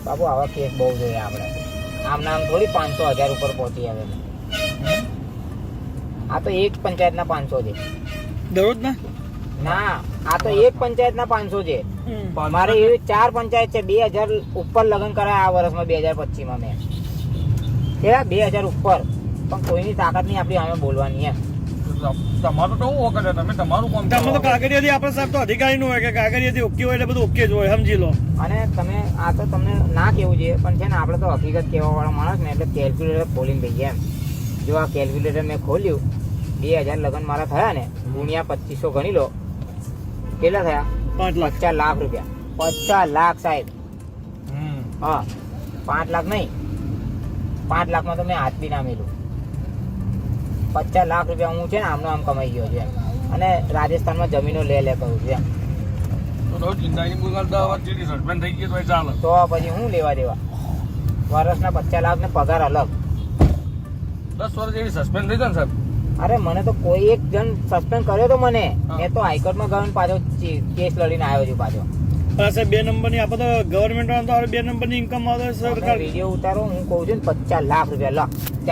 બાબુ આવા કેસ બહુ જોઈએ આપણે. આમ નામ થોડી 500,000 ઉપર પહોંચી આવે. આ તો એક પંચાયતના 500 છે દરરોજ ના, આ તો એક પંચાયતના 500 છે. મારે એવી 4 પંચાયત છે. 2000 ઉપર લગ્ન કરાયા આ વર્ષમાં 2025 મેં. કેવા 2000 ઉપર, પણ કોઈની તાકાત નહીં આપણી સામે બોલવાની એમ. તમારું તો શું વખત તમે તમારું કામ તમે તો કાગળિયાથી આપણે સાહેબ તો અધિકારી નું હોય કે કાગળિયાથી ઓકે હોય એટલે બધું ઓકે જ હોય, સમજી લો. અને તમે આ તો તમને ના કેવું જોઈએ, પણ છે ને આપણે તો હકીકત કહેવા વાળા માણસ ને એટલે કેલ્ક્યુલેટર ખોલીને દઈએ એમ. જો આ કેલ્ક્યુલેટર મેં ખોલ્યું, 2000 લગ્ન મારા થયા ને, ગુણ્યા 2500 ગણી લો, કેટલા થયા? 5 લાખ. 50 લાખ રૂપિયા. 50 લાખ સાહેબ. હા, 5 લાખ નહીં, 5 લાખમાં તો મેં હાથ બી ના મેલું. 50 લાખ રૂપિયા હું છે ને આમનો આમ કમાઈ ગયો છું એમ. અને રાજસ્થાનમાં જમીનો લે કરું છું એમ. ચિંતાની બોલતા સસ્પેન્ડ થઈ ગઈ તો ચાલે. તો પછી હું લેવા દેવા? વર્ષના 50 લાખ ને પગાર અલગ. 10 વર્ષ જેવી સસ્પેન્ડ થઈ જાય ને સાહેબ. અરે મને તો કોઈ એક જણ સસ્પેન્ડ કર્યો તો મને. મેં તો હાઈકોર્ટમાં ગયો પાછો કેસ લડીને આવ્યો છું પાછો. સાહેબ 2 નંબરની આપણે તો ગવર્મેન્ટ 2 નંબરની ઇન્કમ આવે સરકાર. વિડીયો ઉતારો, હું કહું છું ને 50 લાખ રૂપિયા લો.